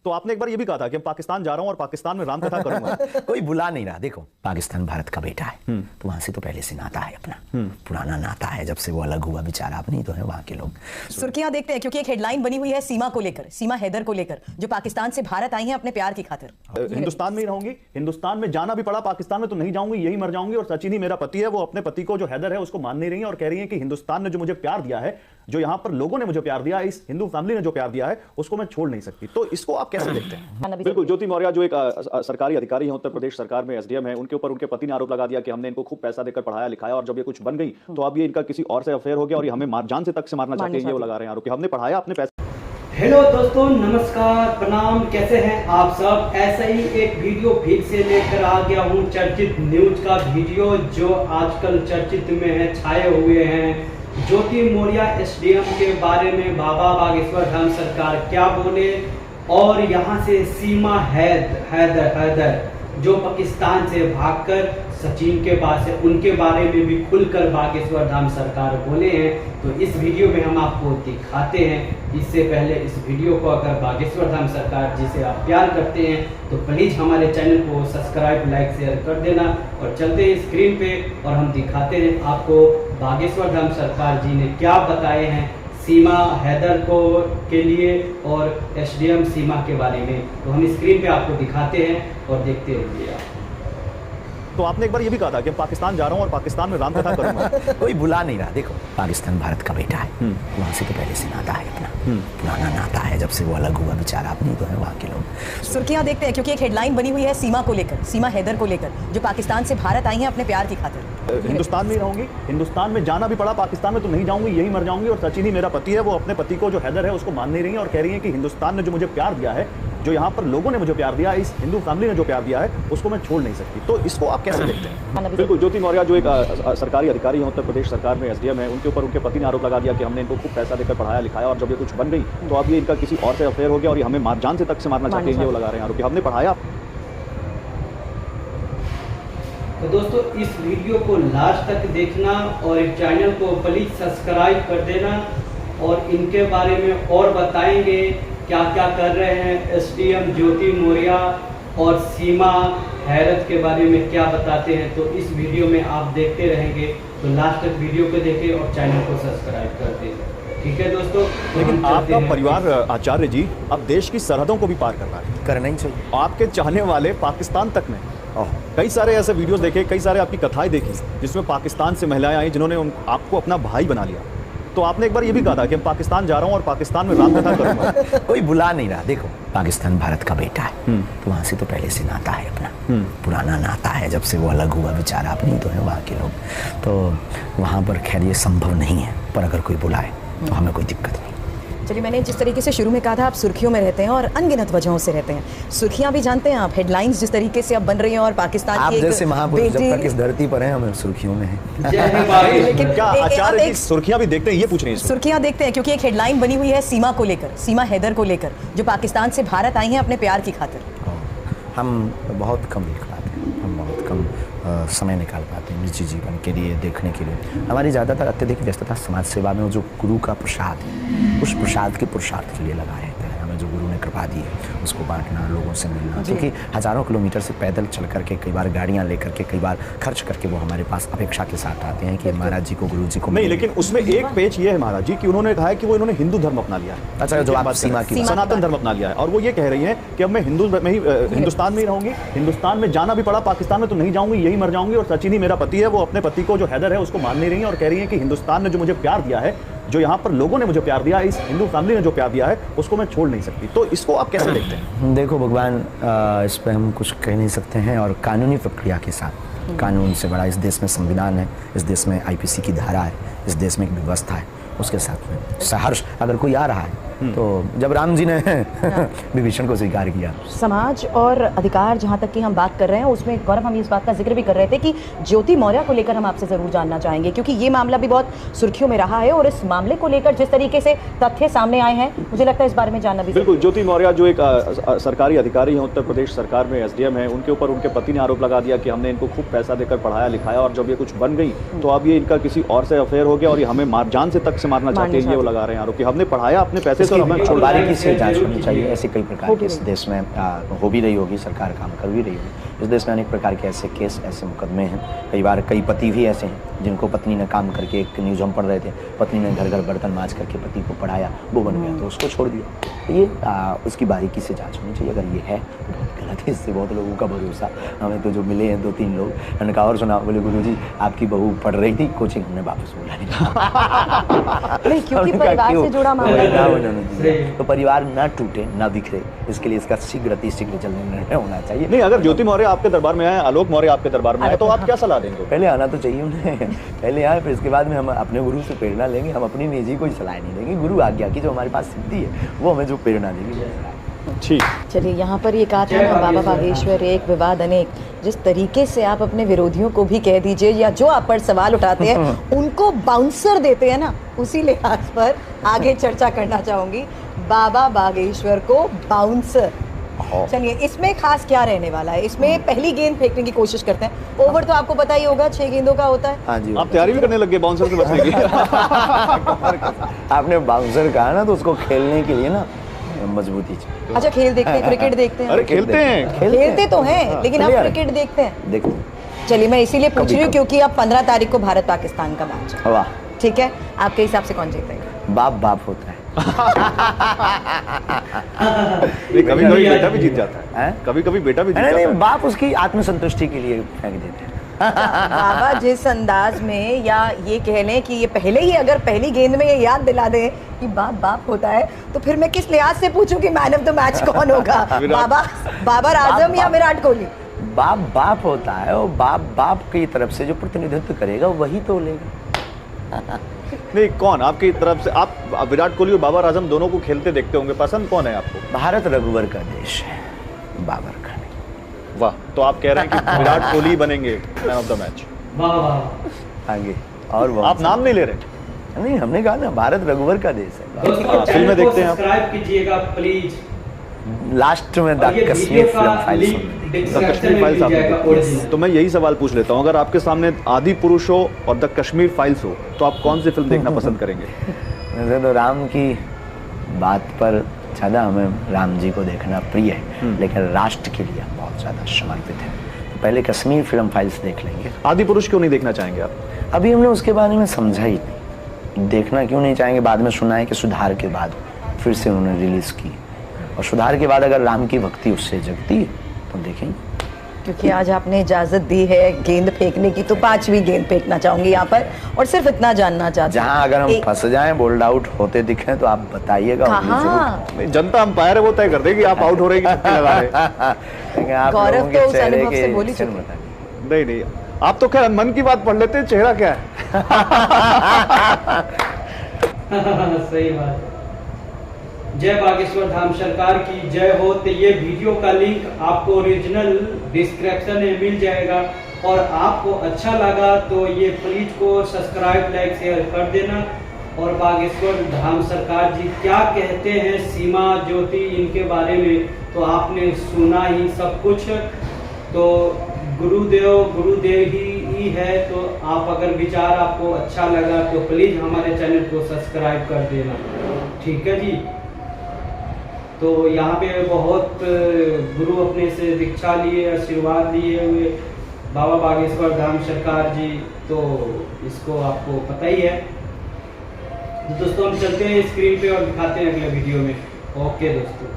तो आपने एक बार ये भी कहा था कि मैं पाकिस्तान जा रहा हूं और पाकिस्तान में रामकथा करूंगा। कोई बुला नहीं रहा। देखो, पाकिस्तान भारत का बेटा है, तो वहां से तो पहले से नाता है अपना, पुराना नाता है, जब से वो अलग हुआ बेचारा। अपनी तो है वहां के लोग। सुर्खियां देखते हैं क्योंकि एक हेडलाइन बनी हुई है सीमा को लेकर, सीमा हैदर को लेकर, जो पाकिस्तान से भारत आई हैं अपने प्यार की खातिर। हिंदुस्तान में ही रहूंगी, हिंदुस्तान में जाना भी पड़ा, पाकिस्तान में तो नहीं जाऊंगी, यही मर जाऊंगी। और सचिन ही मेरा पति है। वो अपने पति को जो हैदर है उसको मान नहीं रही है और कह रही है कि हिंदुस्तान ने जो मुझे प्यार दिया है, जो यहाँ पर लोगों ने मुझे प्यार दिया, इस हिंदू फैमिली ने जो प्यार दिया है, उसको मैं छोड़ नहीं सकती। तो इसको आप कैसे देखते हैं? बिल्कुल, ज्योति मौर्य जो एक सरकारी अधिकारी है उत्तर प्रदेश सरकार में, एसडीएम है, उनके ऊपर उनके पति ने आरोप लगा दिया कि हमने इनको खूब पैसा देकर पढ़ाया लिखाया और जब ये कुछ बन गई तो अब ये इनका किसी और से अफेयर हो गया और ये हमें जान से तक से मारना चाहते हैं। ये वो लगा रहे हैं आरोप कि हमने पढ़ाया अपने पैसे। हेलो दोस्तों, नमस्कार, प्रणाम, कैसे हैं आप सब। ऐसा ही एक वीडियो फिर से लेकर आ गया हूं, चर्चित न्यूज का वीडियो जो आजकल चर्चित में है, छाए हुए हैं। ज्योति मौर्य एसडीएम के बारे में बाबा बागेश्वर धाम सरकार क्या बोले, और यहाँ से सीमा हैदर जो पाकिस्तान से भागकर सचिन के पास है, उनके बारे में भी खुलकर बागेश्वर धाम सरकार बोले हैं। तो इस वीडियो में हम आपको दिखाते हैं। इससे पहले इस वीडियो को अगर बागेश्वर धाम सरकार जिसे आप प्यार करते हैं तो प्लीज़ हमारे चैनल को सब्सक्राइब, लाइक, शेयर कर देना। और चलते हैं स्क्रीन पे और हम दिखाते हैं आपको बागेश्वर धाम सरकार जी ने क्या बताए हैं सीमा हैदर को के लिए और एसडीएम सीमा के बारे में। तो हम स्क्रीन पे आपको दिखाते हैं और देखते रहिए आप। तो आपने एक बार ये भी कहा था कि मैं पाकिस्तान जा रहा हूं और पाकिस्तान में रामकथा करूंगा। कोई बुला नहीं रहा। देखो, पाकिस्तान भारत का बेटा है, वहां से तो पहले से नाता है अपना, पुराना नाता है, जब से वो अलग हुआ बेचारा। अपनी तो है वहां के लोग। सुर्खियां देखते हैं क्योंकि एक हेडलाइन बनी हुई है सीमा को लेकर, सीमा हैदर को लेकर, जो पाकिस्तान से भारत आई हैं अपने प्यार की खातिर। हिंदुस्तान में ही रहूंगी, हिंदुस्तान में जाना भी पड़ा, पाकिस्तान में तो नहीं जाऊंगी, यही मर जाऊंगी। और सचिन ही मेरा पति है। वो अपने पति को जो हैदर है उसको मान नहीं रही है और कह रही है कि हिंदुस्तान ने जो मुझे प्यार दिया है, जो यहाँ पर लोगों ने मुझे प्यार दिया, इस हिंदू फैमिली ने जो प्यार दिया है, उसको मैं छोड़ नहीं सकती। तो इसको आप कैसे देखते हैं? बिल्कुल, ज्योति मौर्य जो एक सरकारी अधिकारी है उत्तर प्रदेश सरकार में, एसडीएम है, उनके ऊपर उनके पति ने आरोप लगा दिया कि हमने इनको खूब पैसा देकर पढ़ाया लिखाया और जब ये कुछ बन गई तो अब ये इनका किसी और से अफेयर हो गया और ये हमें जान से तक से मारना चाहते हैं। ये वो लगा रहे हैं आरोप कि हमने पढ़ाया। तो दोस्तों, इस वीडियो को लास्ट तक देखना और इस चैनल को प्लीज सब्सक्राइब कर देना। और इनके बारे में और बताएंगे क्या क्या कर रहे हैं एसडीएम ज्योति मौर्य और सीमा हैदर के बारे में क्या बताते हैं। तो इस वीडियो में आप देखते रहेंगे, तो लास्ट तक वीडियो को देखें और चैनल को सब्सक्राइब कर दें। ठीक है दोस्तों। लेकिन आपका परिवार आचार्य जी अब देश की सरहदों को भी पार कर रहा है। करना ही चाहिए। आपके चाहने वाले पाकिस्तान तक में कई सारे ऐसे वीडियोस देखे, कई सारे आपकी कथाएं देखी जिसमें पाकिस्तान से महिलाएं आई जिन्होंने आपको अपना भाई बना लिया। तो आपने एक बार ये भी कहा था कि मैं पाकिस्तान जा रहा हूं और पाकिस्तान में रामकथा करूंगा। कोई बुला नहीं रहा। देखो, पाकिस्तान भारत का बेटा है, तो वहां से तो पहले से नाता है अपना, पुराना नाता है, जब से वो अलग हुआ बेचारा। अपनी तो है वहां के लोग। तो वहां पर खैर ये संभव नहीं है, पर अगर कोई बुलाए तो हमें कोई दिक्कत नहीं। चलिए, मैंने जिस तरीके से शुरू में कहा था आप सुर्खियों में रहते हैं और अनगिनत वजहों से रहते हैं। सुर्खियां भी जानते हैं आप, हेडलाइंस जिस तरीके से अब बन रही हैं और पाकिस्तान आप की जैसे महापुरुष जब तक इस धरती पर हैं हम सुर्खियों में हैं। लेकिन क्या आचार्य जी सुर्खियां भी देखते हैं? ये पूछ रहे हैं। सुर्खियां देखते हैं क्योंकि एक हेडलाइन बनी हुई है सीमा को लेकर, सीमा हैदर को लेकर, जो पाकिस्तान से भारत आई हैं अपने प्यार की खातिर। हम बहुत कम लिख पाते हैं, हम बहुत कम समय निकाल पाते हैं निजी जीवन के लिए, देखने के लिए। हमारी ज़्यादातर अत्यधिक व्यस्तता समाज सेवा में जो गुरु का प्रसाद है, उस प्रसाद के पुरुषार्थ के लिए लगा रहता है। हमें जो गुरु ने कृपा दी है उसको बांटना, लोगों से मिलना, क्योंकि हज़ारों किलोमीटर से पैदल चल करके, कई बार गाड़ियाँ लेकर के, कई बार खर्च करके वो हमारे पास अपेक्षा के साथ आते हैं कि महाराज जी को, गुरु जी को नहीं। लेकिन उसमें एक पेच ये है महाराज जी कि उन्होंने कहा है कि वो इन्होंने हिंदू धर्म अपना लिया है। अच्छा, जो आप सीमा की सनातन धर्म अपना लिया है और वो ये कह रही है कि अब मैं हिंदुस्तान में ही रहूंगी, हिंदुस्तान में जाना भी पड़ा, पाकिस्तान में तो नहीं जाऊंगी, यही मर जाऊंगी। और सचिन ही मेरा पति है। वो अपने पति को जो हैदर है उसको मान नहीं रही है और कह रही है कि हिंदुस्तान ने जो मुझे प्यार दिया है, जो यहाँ पर लोगों ने मुझे प्यार दिया, इस हिंदू फैमिली ने जो प्यार दिया है, उसको मैं छोड़ नहीं सकती। तो इसको आप कैसे देखते हैं? देखो भगवान, इस पर हम कुछ कह नहीं सकते हैं। और कानूनी प्रक्रिया के साथ, कानून से बड़ा इस देश में संविधान है, इस देश में आईपीसी की धारा है, इस देश में एक व्यवस्था है, उसके साथ में सहर्ष अगर कोई आ रहा है तो जब राम जी ने विभीषण को स्वीकार किया। समाज और अधिकार जहां तक की हम बात कर रहे हैं उसमें गौरव, हम इस बात का जिक्र भी कर रहे थे कि ज्योति मौर्य को लेकर हम आपसे जरूर जानना चाहेंगे क्योंकि ये मामला भी बहुत सुर्खियों में रहा है और इस मामले को लेकर जिस तरीके से तथ्य सामने आए हैं, मुझे लगता है इस बारे में जानना भी। बिल्कुल, ज्योति मौर्य जो एक सरकारी अधिकारी है उत्तर प्रदेश सरकार में, एसडीएम है, उनके ऊपर उनके पति ने आरोप लगा दिया कि हमने इनको खूब पैसा देकर पढ़ाया लिखाया और जब ये कुछ बन गई तो अब ये इनका किसी और से अफेयर हो गया और ये हमें जान से तक से मारना चाहते हैं। ये वो लगा रहे हैं आरोप कि हमने पढ़ाया अपने पैसे इसकी बारीकी से जांच होनी चाहिए। ऐसे कई प्रकार के इस देश में हो भी रही होगी, सरकार काम कर भी रही होगी। इस देश में अनेक प्रकार के ऐसे केस, ऐसे मुकदमे हैं। कई बार कई पति भी ऐसे हैं जिनको पत्नी ने काम करके, एक न्यूज़ हम पढ़ रहे थे, पत्नी ने घर घर बर्तन मांज करके पति को पढ़ाया, वो बन गया तो उसको छोड़ दिया। ये उसकी बारीकी से जांच होनी चाहिए। अगर ये है तो बहुत गलत है, इससे बहुत लोगों का भरोसा, हमें तो जो मिले हैं 2-3 लोग, मैंने कहा और सुना, बोले गुरुजी आपकी बहू पढ़ रही थी कोचिंग, हमने वापस बोला नहीं, क्योंकि परिवार से जुड़ा मामला है। तो परिवार ना टूटे, ना बिखरे, इसके लिए इसका शीघ्र जल्दी निर्णय होना चाहिए। नहीं, अगर ज्योति मौर्य आपके दरबार में आए, आलोक मौर्य आपके दरबार में आए, तो आप क्या सलाह देंगे? पहले आना तो चाहिए उन्हें, पहले आए, फिर इसके बाद में हम अपने गुरु से प्रेरणा लेंगे। हम अपनी निजी कोई सलाह नहीं देंगे, गुरु आज्ञा की जो हमारे पास सिद्धि है वो हमें जो प्रेरणा देगी। ठीक, चलिए, यहाँ पर ये कहा था ना, बाबा बागेश्वर एक विवाद अनेक। जिस तरीके से आप अपने विरोधियों को भी कह दीजिए या जो आप पर सवाल उठाते हैं उनको बाउंसर देते हैं ना, उसी लिहाज पर आगे चर्चा करना चाहूंगी। बाबा बागेश्वर को बाउंसर, चलिए इसमें खास क्या रहने वाला है? इसमें पहली गेंद फेंकने की कोशिश करते हैं, ओवर तो आपको पता ही होगा 6 गेंदों का होता है। हाँ जी, आप तैयारी भी करने लग गए बाउंसर से बचने की। आपने बाउंसर कहा ना, तो उसको खेलने के लिए ना मजबूती चाहिए। अच्छा, खेल देखते हैं, क्रिकेट देखते हैं? अरे खेलते हैं, खेलते तो हैं, लेकिन आप क्रिकेट देखते हैं? देखते हैं। चलिए, मैं इसीलिए पूछ रही हूँ क्योंकि अब 15 तारीख को भारत पाकिस्तान का मैच है। वाह, ठीक है, आपके हिसाब से कौन जीतेगा? बाप बाप होता है। कभी कभी बेटा भी जीत जाता है, हैं? कभी कभी बेटा भी जीत जाता नहीं, है। बाप उसकी आत्मसंतुष्टि के लिए फेंक देते हैं। बाबा जिस अंदाज में, या ये कह लें कि ये पहले ही अगर पहली गेंद में ये याद दिला दे कि बाप बाप होता है, तो फिर मैं किस लिहाज से पूछूं कि मैन ऑफ द मैच कौन होगा? बाबर आजम या विराट कोहली? बाप बाप होता है, और बाप बाप की तरफ से जो प्रतिनिधित्व करेगा वही तो लेगा। नहीं, कौन आपकी तरफ से? आप विराट कोहली और बाबर आजम दोनों को खेलते देखते होंगे, पसंद कौन है आपको? भारत रघुवर का देश है, बाबर का नहीं। वाह, तो आप कह रहे हैं कि विराट कोहली बनेंगे मैन ऑफ द मैच? वाह वाह। आगे और आप नाम नहीं ले रहे? नहीं, हमने कहा ना भारत रघुवर का देश है। दोस्तों, फिल्में देखते हैं आप? सब्सक्राइब कीजिएगा प्लीज। लास्ट में द और ये कश्मीर वीडियो का फिल्म फाइल्स लिंक होगी। डिस्क्रिप्शन में फाइल्स मिल आपने जाएगा, देखी? ओरिजिनल। तो मैं यही सवाल पूछ लेता हूँ, अगर आपके सामने आदि पुरुष हो और द कश्मीर फाइल्स हो, तो आप कौन सी फिल्म देखना पसंद करेंगे? वैसे तो राम की बात पर ज़्यादा हमें राम जी को देखना प्रिय है, लेकिन राष्ट्र के लिए हम बहुत ज़्यादा समर्पित हैं, तो पहले कश्मीर फिल्म फाइल्स देख लेंगे। आदि पुरुष क्यों नहीं देखना चाहेंगे आप? अभी हमने उसके बारे में समझा ही नहीं। देखना क्यों नहीं चाहेंगे? बाद में सुना है कि सुधार के बाद फिर से उन्होंने रिलीज़ की, और सुधार के बाद अगर राम की भक्ति उससे जगती तो देखेंगे। क्योंकि आज आपने इजाजत दी है गेंद फेंकने की, तो 5वीं गेंद फेंकना चाहूंगी यहाँ पर, और सिर्फ इतना जानना चाहती हूँ, जहाँ अगर हम फंस जाएं, बोल्ड आउट होते दिखें, तो आप बताइएगा। कहाँ? जनता अंपायर है, वो तय कर देगी आप आउट हो रहे हैं कि छक्के लगा रहे हैं। आप गौरव लोगों के तो उस चेहरे अनुभव के से बोल ही चिन्ह चुके। बताइए। नहीं, आप तो खैर मन की बात पढ़ लेते हैं, चेहरा क्या है? सही बात। जय बागेश्वर धाम सरकार की जय हो। तो ये वीडियो का लिंक आपको ओरिजिनल डिस्क्रिप्शन में मिल जाएगा, और आपको अच्छा लगा तो ये प्लीज को सब्सक्राइब, लाइक, शेयर कर देना। और बागेश्वर धाम सरकार जी क्या कहते हैं सीमा ज्योति इनके बारे में, तो आपने सुना ही सब कुछ। तो गुरुदेव ही है। तो आप अगर विचार आपको अच्छा लगा तो प्लीज हमारे चैनल को सब्सक्राइब कर देना, ठीक है जी। तो यहाँ पे बहुत गुरु अपने से दीक्षा लिए, आशीर्वाद लिए हुए बाबा बागेश्वर धाम सरकार जी, तो इसको आपको पता ही है। तो दोस्तों हम चलते हैं स्क्रीन पे और दिखाते हैं अगले वीडियो में। ओके दोस्तों।